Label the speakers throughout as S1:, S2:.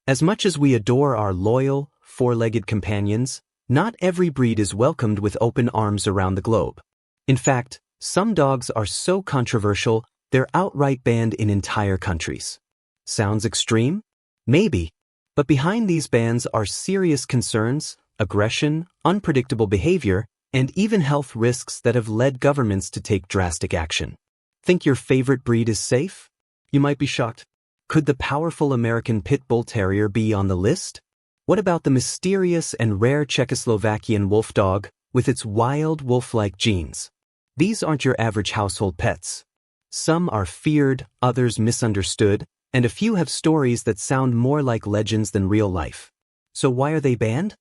S1: As much as we adore our loyal, four-legged companions, not every breed is welcomed with open arms around the globe. In fact, some dogs are so controversial, they're outright banned in entire countries. Sounds extreme? Maybe. But behind these bans are serious concerns, aggression, unpredictable behavior, and even health risks that have led governments to take drastic action. Think your favorite breed is safe? You might be shocked. Could the powerful American Pit Bull Terrier be on the list? What about the mysterious and rare Czechoslovakian wolf dog with its wild wolf-like genes? These aren't your average household pets. Some are feared, others misunderstood, and a few have stories that sound more like legends than real life. So why are they banned?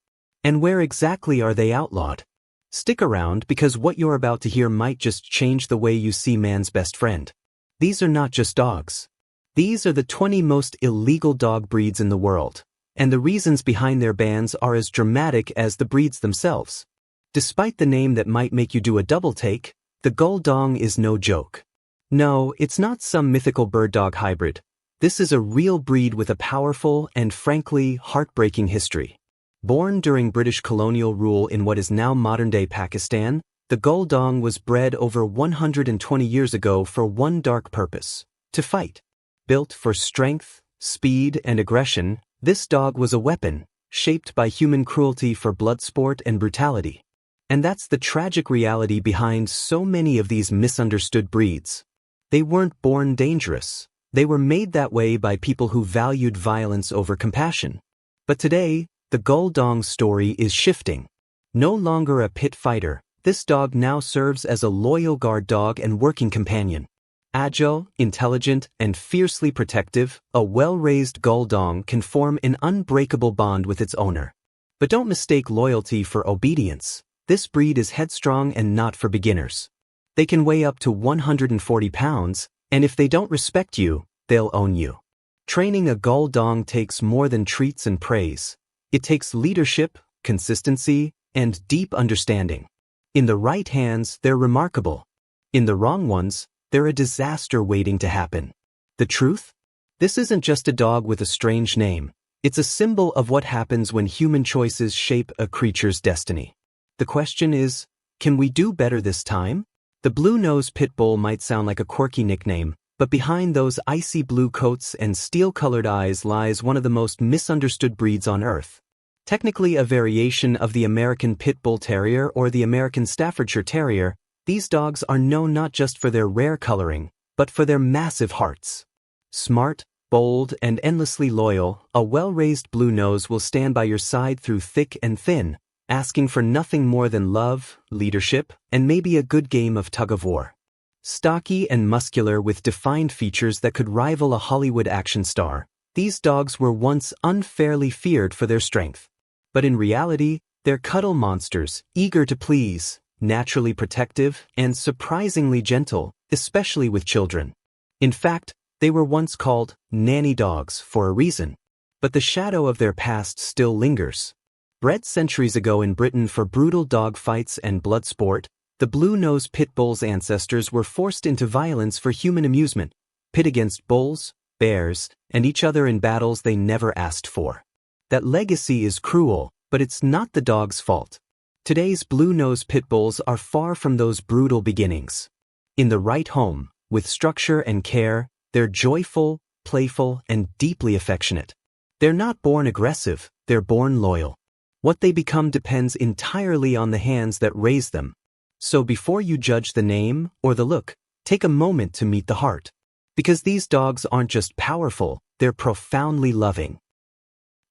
S1: And where exactly are they outlawed? Stick around because what you're about to hear might just change the way you see man's best friend. These are not just dogs. These are the 20 most illegal dog breeds in the world, and the reasons behind their bans are as dramatic as the breeds themselves. Despite the name that might make you do a double take, the Gull-Dong is no joke. No, it's not some mythical bird-dog hybrid. This is a real breed with a powerful and frankly heartbreaking history. Born during British colonial rule in what is now modern-day Pakistan, the Gull-Dong was bred over 120 years ago for one dark purpose: to fight. Built for strength, speed, and aggression, this dog was a weapon, shaped by human cruelty for blood sport and brutality. And that's the tragic reality behind so many of these misunderstood breeds. They weren't born dangerous. They were made that way by people who valued violence over compassion. But today, the Gull-Dong story is shifting. No longer a pit fighter, this dog now serves as a loyal guard dog and working companion. Agile, intelligent, and fiercely protective, a well-raised Gull-Dong can form an unbreakable bond with its owner. But don't mistake loyalty for obedience. This breed is headstrong and not for beginners. They can weigh up to 140 pounds, and if they don't respect you, they'll own you. Training a Gull-Dong takes more than treats and praise. It takes leadership, consistency, and deep understanding. In the right hands, they're remarkable. In the wrong ones, they're a disaster waiting to happen. The truth? This isn't just a dog with a strange name. It's a symbol of what happens when human choices shape a creature's destiny. The question is, can we do better this time? The blue-nosed pit bull might sound like a quirky nickname, but behind those icy blue coats and steel-colored eyes lies one of the most misunderstood breeds on Earth. Technically a variation of the American Pit Bull Terrier or the American Staffordshire Terrier, these dogs are known not just for their rare coloring, but for their massive hearts. Smart, bold, and endlessly loyal, a well-raised blue nose will stand by your side through thick and thin, asking for nothing more than love, leadership, and maybe a good game of tug-of-war. Stocky and muscular with defined features that could rival a Hollywood action star, these dogs were once unfairly feared for their strength. But in reality, they're cuddle monsters, eager to please, naturally protective, and surprisingly gentle, especially with children. In fact, they were once called nanny dogs for a reason. But the shadow of their past still lingers. Bred centuries ago in Britain for brutal dog fights and blood sport, the blue-nosed pit bull's ancestors were forced into violence for human amusement, pit against bulls, bears, and each other in battles they never asked for. That legacy is cruel, but it's not the dog's fault. Today's blue-nosed pit bulls are far from those brutal beginnings. In the right home, with structure and care, they're joyful, playful, and deeply affectionate. They're not born aggressive, they're born loyal. What they become depends entirely on the hands that raise them. So before you judge the name or the look, take a moment to meet the heart. Because these dogs aren't just powerful, they're profoundly loving.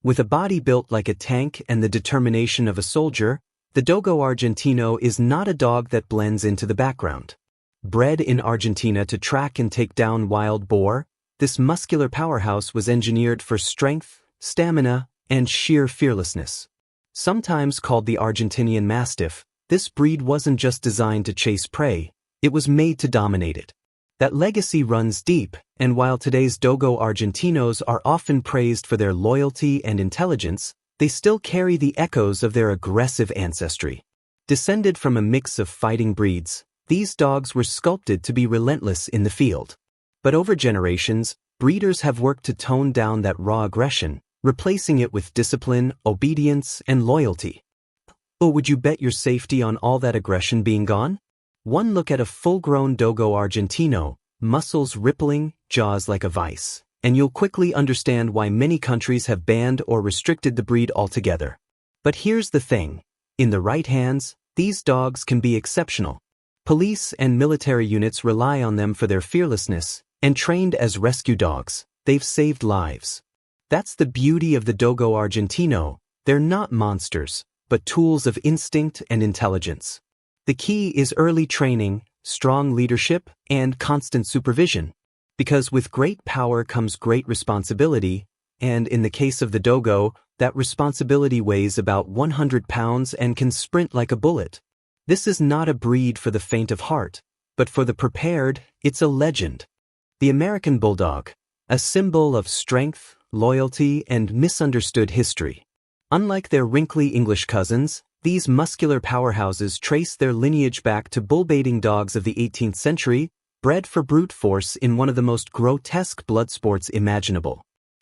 S1: With a body built like a tank and the determination of a soldier, the Dogo Argentino is not a dog that blends into the background. Bred in Argentina to track and take down wild boar, this muscular powerhouse was engineered for strength, stamina, and sheer fearlessness. Sometimes called the Argentinian Mastiff, this breed wasn't just designed to chase prey, it was made to dominate it. That legacy runs deep, and while today's Dogo Argentinos are often praised for their loyalty and intelligence, they still carry the echoes of their aggressive ancestry. Descended from a mix of fighting breeds, these dogs were sculpted to be relentless in the field. But over generations, breeders have worked to tone down that raw aggression, replacing it with discipline, obedience, and loyalty. Or would you bet your safety on all that aggression being gone? One look at a full-grown Dogo Argentino, muscles rippling, jaws like a vice, and you'll quickly understand why many countries have banned or restricted the breed altogether. But here's the thing. In the right hands, these dogs can be exceptional. Police and military units rely on them for their fearlessness, and trained as rescue dogs, they've saved lives. That's the beauty of the Dogo Argentino. They're not monsters, but tools of instinct and intelligence. The key is early training, strong leadership, and constant supervision. Because with great power comes great responsibility, and in the case of the Dogo, that responsibility weighs about 100 pounds and can sprint like a bullet. This is not a breed for the faint of heart, but for the prepared, it's a legend. The American Bulldog, a symbol of strength, loyalty, and misunderstood history. Unlike their wrinkly English cousins, these muscular powerhouses trace their lineage back to bull-baiting dogs of the 18th century, bred for brute force in one of the most grotesque blood sports imaginable.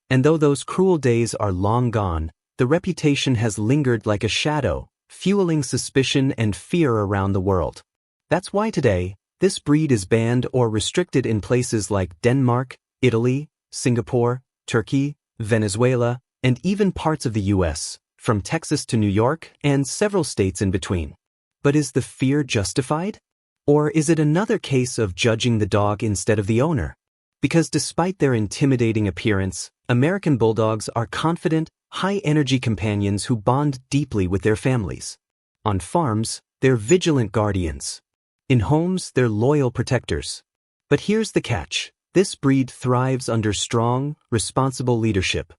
S1: And though those cruel days are long gone, the reputation has lingered like a shadow, fueling suspicion and fear around the world. That's why today, this breed is banned or restricted in places like Denmark, Italy, Singapore, Turkey, Venezuela, and even parts of the US, from Texas to New York and several states in between. But is the fear justified? Or is it another case of judging the dog instead of the owner? Because despite their intimidating appearance, American Bulldogs are confident, high-energy companions who bond deeply with their families. On farms, they're vigilant guardians. In homes, they're loyal protectors. But here's the catch. This breed thrives under strong, responsible leadership.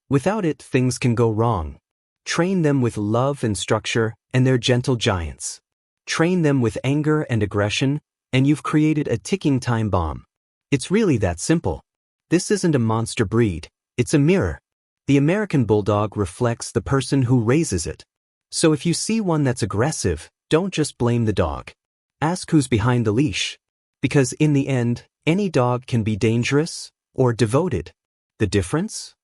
S1: Without it, things can go wrong. Train them with love and structure, and they're gentle giants. Train them with anger and aggression, and you've created a ticking time bomb. It's really that simple. This isn't a monster breed, it's a mirror. The American Bulldog reflects the person who raises it. So if you see one that's aggressive, don't just blame the dog. Ask who's behind the leash. Because in the end, any dog can be dangerous or devoted. The difference?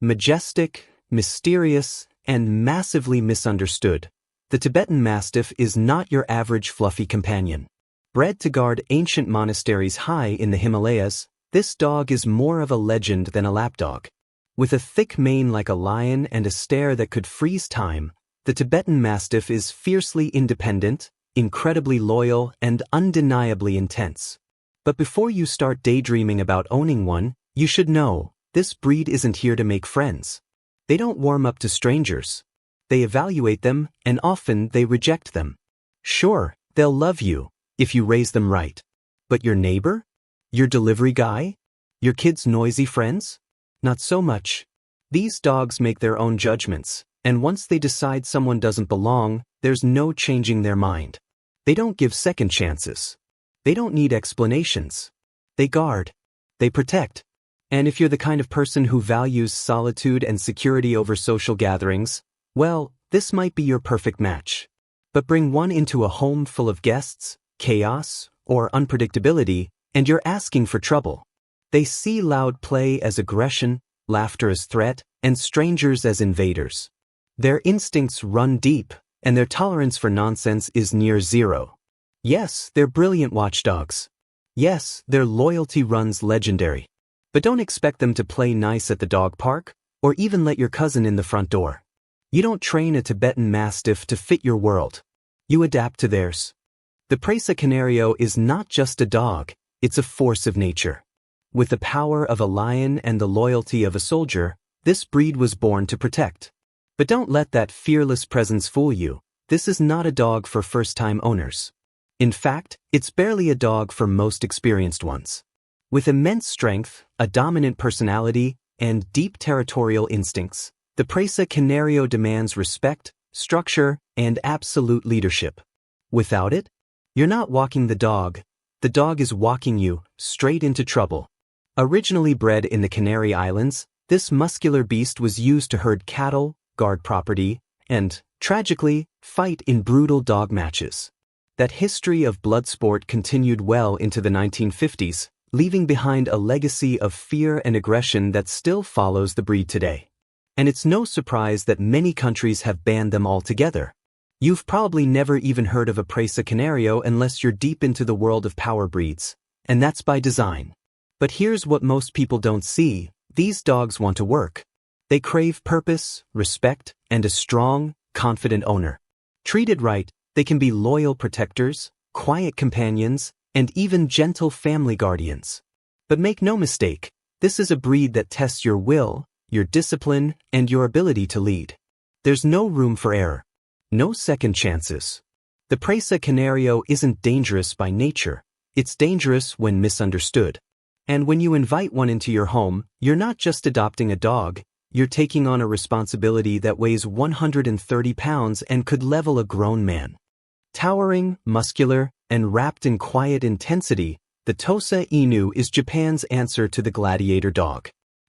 S1: Majestic, mysterious, and massively misunderstood. The Tibetan Mastiff is not your average fluffy companion. Bred to guard ancient monasteries high in the Himalayas, this dog is more of a legend than a lapdog. With a thick mane like a lion and a stare that could freeze time, the Tibetan Mastiff is fiercely independent, incredibly loyal, and undeniably intense. But before you start daydreaming about owning one, you should know, this breed isn't here to make friends. They don't warm up to strangers. They evaluate them, and often they reject them. Sure, they'll love you, if you raise them right. But your neighbor? Your delivery guy? Your kids' noisy friends? Not so much. These dogs make their own judgments, and once they decide someone doesn't belong, there's no changing their mind. They don't give second chances. They don't need explanations. They guard. They protect. And if you're the kind of person who values solitude and security over social gatherings, well, this might be your perfect match. But bring one into a home full of guests, chaos, or unpredictability, and you're asking for trouble. They see loud play as aggression, laughter as threat, and strangers as invaders. Their instincts run deep, and their tolerance for nonsense is near zero. Yes, they're brilliant watchdogs. Yes, their loyalty runs legendary. But don't expect them to play nice at the dog park, or even let your cousin in the front door. You don't train a Tibetan Mastiff to fit your world. You adapt to theirs. The Presa Canario is not just a dog, it's a force of nature. With the power of a lion and the loyalty of a soldier, this breed was born to protect. But don't let that fearless presence fool you. This is not a dog for first-time owners. In fact, it's barely a dog for most experienced ones. With immense strength, a dominant personality, and deep territorial instincts, the Presa Canario demands respect, structure, and absolute leadership. Without it, you're not walking the dog is walking you straight into trouble. Originally bred in the Canary Islands, this muscular beast was used to herd cattle, guard property, and, tragically, fight in brutal dog matches. That history of blood sport continued well into the 1950s, leaving behind a legacy of fear and aggression that still follows the breed today. And it's no surprise that many countries have banned them altogether. You've probably never even heard of a Presa Canario unless you're deep into the world of power breeds, and that's by design. But here's what most people don't see: these dogs want to work. They crave purpose, respect, and a strong, confident owner. Treated right, they can be loyal protectors, quiet companions, and even gentle family guardians. But make no mistake, this is a breed that tests your will, your discipline, and your ability to lead. There's no room for error. No second chances. The Presa Canario isn't dangerous by nature. It's dangerous when misunderstood. And when you invite one into your home, you're not just adopting a dog, you're taking on a responsibility that weighs 130 pounds and could level a grown man. Towering, muscular, and wrapped in quiet intensity, the Tosa Inu is Japan's answer to the gladiator dog.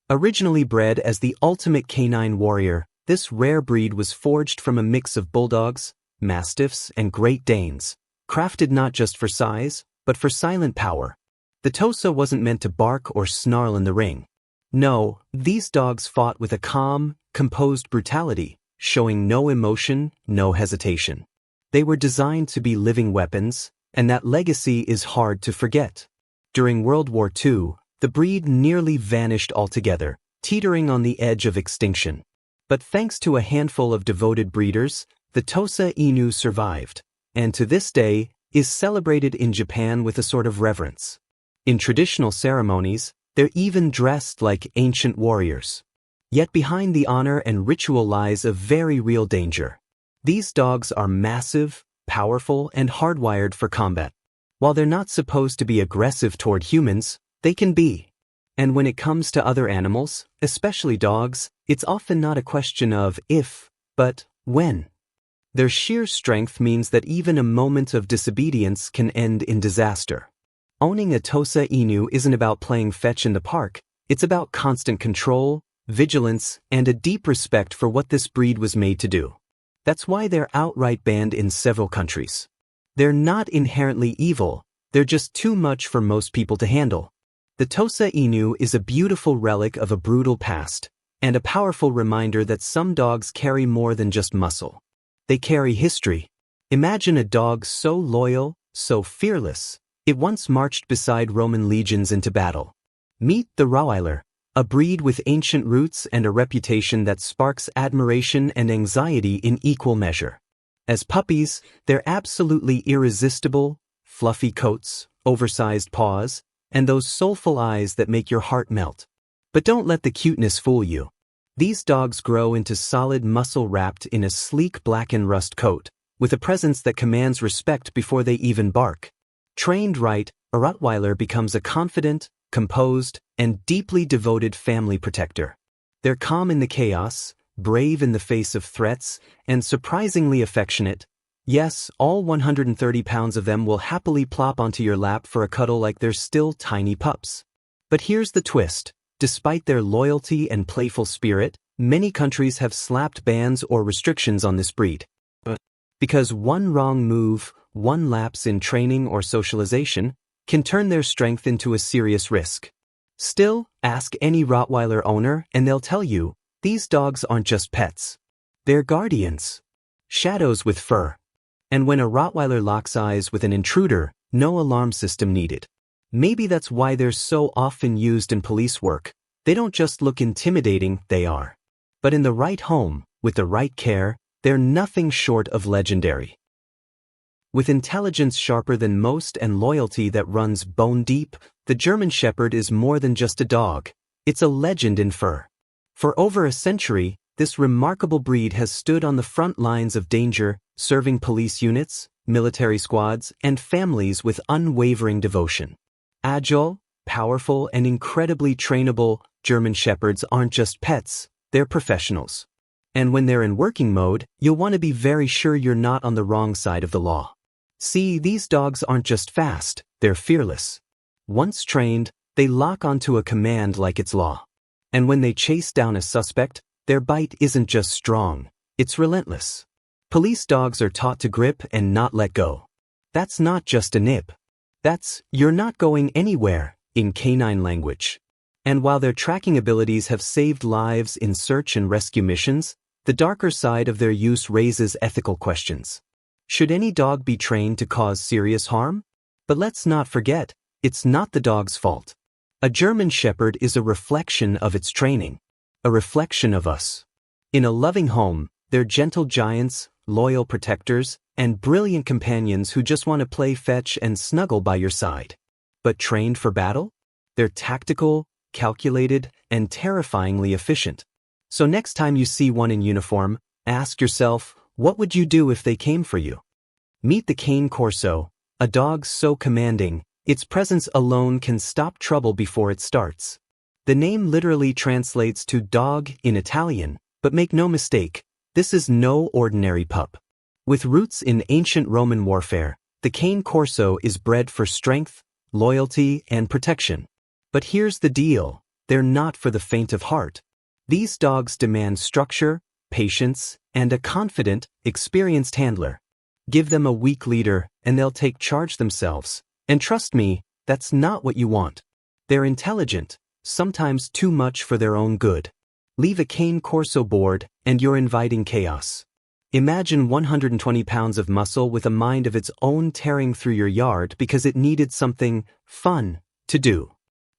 S1: Originally bred as the ultimate canine warrior, this rare breed was forged from a mix of bulldogs, mastiffs, and Great Danes, crafted not just for size, but for silent power. The Tosa wasn't meant to bark or snarl in the ring. No, these dogs fought with a calm, composed brutality, showing no emotion, no hesitation. They were designed to be living weapons, and that legacy is hard to forget. During World War II, the breed nearly vanished altogether, teetering on the edge of extinction. But thanks to a handful of devoted breeders, the Tosa Inu survived, and to this day, is celebrated in Japan with a sort of reverence. In traditional ceremonies, they're even dressed like ancient warriors. Yet behind the honor and ritual lies a very real danger. These dogs are massive, powerful, and hardwired for combat. While they're not supposed to be aggressive toward humans, they can be. And when it comes to other animals, especially dogs, it's often not a question of if, but when. Their sheer strength means that even a moment of disobedience can end in disaster. Owning a Tosa Inu isn't about playing fetch in the park, it's about constant control, vigilance, and a deep respect for what this breed was made to do. That's why they're outright banned in several countries. They're not inherently evil, they're just too much for most people to handle. The Tosa Inu is a beautiful relic of a brutal past, and a powerful reminder that some dogs carry more than just muscle. They carry history. Imagine a dog so loyal, so fearless, it once marched beside Roman legions into battle. Meet the Rottweiler, a breed with ancient roots and a reputation that sparks admiration and anxiety in equal measure. As puppies, they're absolutely irresistible: fluffy coats, oversized paws, and those soulful eyes that make your heart melt. But don't let the cuteness fool you. These dogs grow into solid muscle wrapped in a sleek black and rust coat, with a presence that commands respect before they even bark. Trained right, a Rottweiler becomes a confident, composed, and deeply devoted family protector. They're calm in the chaos, brave in the face of threats, and surprisingly affectionate. Yes, all 130 pounds of them will happily plop onto your lap for a cuddle like they're still tiny pups. But here's the twist. Despite their loyalty and playful spirit, many countries have slapped bans or restrictions on this breed. Because one wrong move, one lapse in training or socialization, can turn their strength into a serious risk. Still, ask any Rottweiler owner and they'll tell you, these dogs aren't just pets. They're guardians. Shadows with fur. And when a Rottweiler locks eyes with an intruder, no alarm system needed. Maybe that's why they're so often used in police work. They don't just look intimidating, they are. But in the right home, with the right care, they're nothing short of legendary. With intelligence sharper than most and loyalty that runs bone deep, the German Shepherd is more than just a dog. It's a legend in fur. For over a century, this remarkable breed has stood on the front lines of danger, serving police units, military squads, and families with unwavering devotion. Agile, powerful, and incredibly trainable, German Shepherds aren't just pets, they're professionals. And when they're in working mode, you'll want to be very sure you're not on the wrong side of the law. See, these dogs aren't just fast, they're fearless. Once trained, they lock onto a command like it's law. And when they chase down a suspect, their bite isn't just strong, it's relentless. Police dogs are taught to grip and not let go. That's not just a nip. That's, "you're not going anywhere," in canine language. And while their tracking abilities have saved lives in search and rescue missions, the darker side of their use raises ethical questions. Should any dog be trained to cause serious harm? But let's not forget, it's not the dog's fault. A German Shepherd is a reflection of its training, a reflection of us. In a loving home, they're gentle giants, loyal protectors, and brilliant companions who just want to play fetch and snuggle by your side. But trained for battle? They're tactical, calculated, and terrifyingly efficient. So next time you see one in uniform, ask yourself, what would you do if they came for you? Meet the Cane Corso, a dog so commanding, its presence alone can stop trouble before it starts. The name literally translates to dog in Italian, but make no mistake, this is no ordinary pup. With roots in ancient Roman warfare, the Cane Corso is bred for strength, loyalty, and protection. But here's the deal, they're not for the faint of heart. These dogs demand structure, patience, and a confident, experienced handler. Give them a weak leader, and they'll take charge themselves. And trust me, that's not what you want. They're intelligent, sometimes too much for their own good. Leave a Cane Corso bored, and you're inviting chaos. Imagine 120 pounds of muscle with a mind of its own tearing through your yard because it needed something fun to do.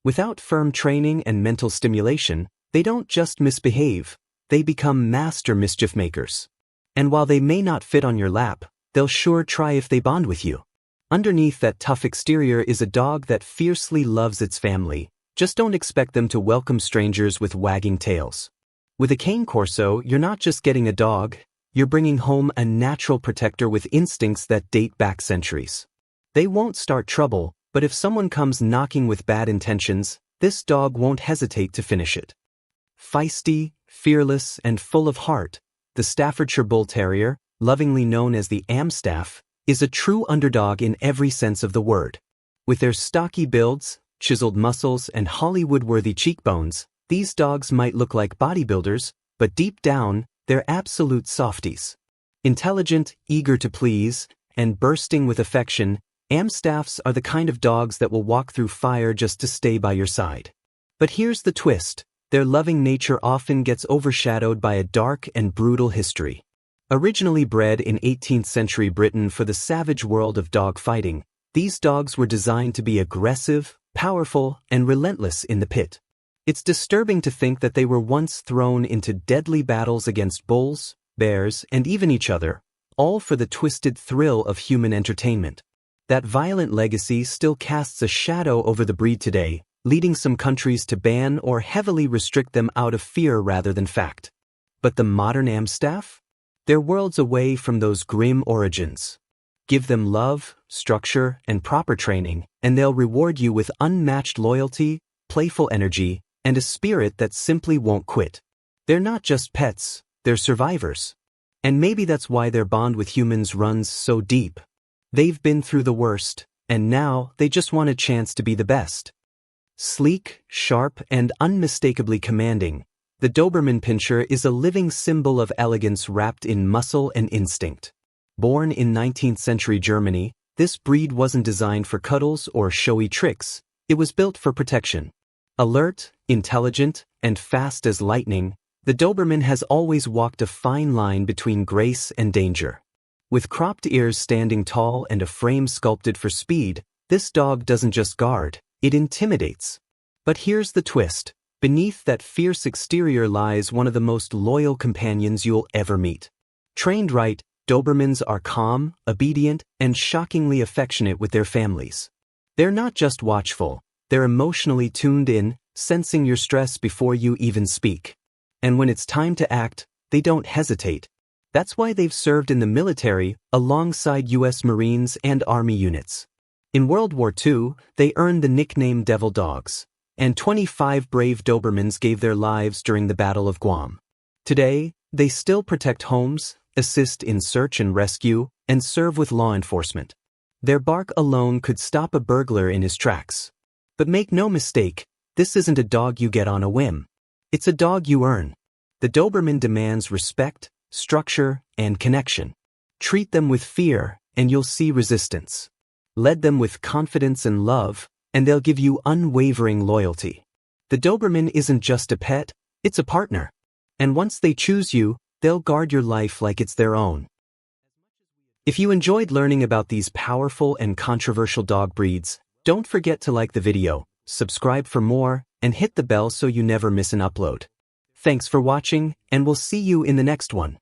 S1: Without firm training and mental stimulation, they don't just misbehave, they become master mischief makers. And while they may not fit on your lap, they'll sure try if they bond with you. Underneath that tough exterior is a dog that fiercely loves its family. Just don't expect them to welcome strangers with wagging tails. With a Cane Corso, you're not just getting a dog, you're bringing home a natural protector with instincts that date back centuries. They won't start trouble, but if someone comes knocking with bad intentions, this dog won't hesitate to finish it. Feisty, fearless, and full of heart, the Staffordshire Bull Terrier, lovingly known as the Amstaff, is a true underdog in every sense of the word. With their stocky builds, chiseled muscles, and Hollywood-worthy cheekbones, these dogs might look like bodybuilders, but deep down, they're absolute softies. Intelligent, eager to please, and bursting with affection, Amstaffs are the kind of dogs that will walk through fire just to stay by your side. But here's the twist, their loving nature often gets overshadowed by a dark and brutal history. Originally bred in 18th century Britain for the savage world of dog fighting, these dogs were designed to be aggressive, powerful, and relentless in the pit. It's disturbing to think that they were once thrown into deadly battles against bulls, bears, and even each other, all for the twisted thrill of human entertainment. That violent legacy still casts a shadow over the breed today, leading some countries to ban or heavily restrict them out of fear rather than fact. But the modern Amstaff? They're worlds away from those grim origins. Give them love, structure, and proper training, and they'll reward you with unmatched loyalty, playful energy, and a spirit that simply won't quit. They're not just pets, they're survivors. And maybe that's why their bond with humans runs so deep. They've been through the worst, and now they just want a chance to be the best. Sleek, sharp, and unmistakably commanding, the Doberman Pinscher is a living symbol of elegance wrapped in muscle and instinct. Born in 19th century Germany, this breed wasn't designed for cuddles or showy tricks, it was built for protection. Alert, intelligent, and fast as lightning, the Doberman has always walked a fine line between grace and danger. With cropped ears standing tall and a frame sculpted for speed, this dog doesn't just guard, it intimidates. But here's the twist. Beneath that fierce exterior lies one of the most loyal companions you'll ever meet. Trained right, Dobermans are calm, obedient, and shockingly affectionate with their families. They're not just watchful, they're emotionally tuned in, sensing your stress before you even speak. And when it's time to act, they don't hesitate. That's why they've served in the military alongside U.S. Marines and Army units. In World War II, they earned the nickname Devil Dogs, and 25 brave Dobermans gave their lives during the Battle of Guam. Today, they still protect homes, assist in search and rescue, and serve with law enforcement. Their bark alone could stop a burglar in his tracks. But make no mistake, this isn't a dog you get on a whim. It's a dog you earn. The Doberman demands respect, structure, and connection. Treat them with fear, and you'll see resistance. Lead them with confidence and love, and they'll give you unwavering loyalty. The Doberman isn't just a pet, it's a partner. And once they choose you, they'll guard your life like it's their own. If you enjoyed learning about these powerful and controversial dog breeds, don't forget to like the video, subscribe for more, and hit the bell so you never miss an upload. Thanks for watching, and we'll see you in the next one.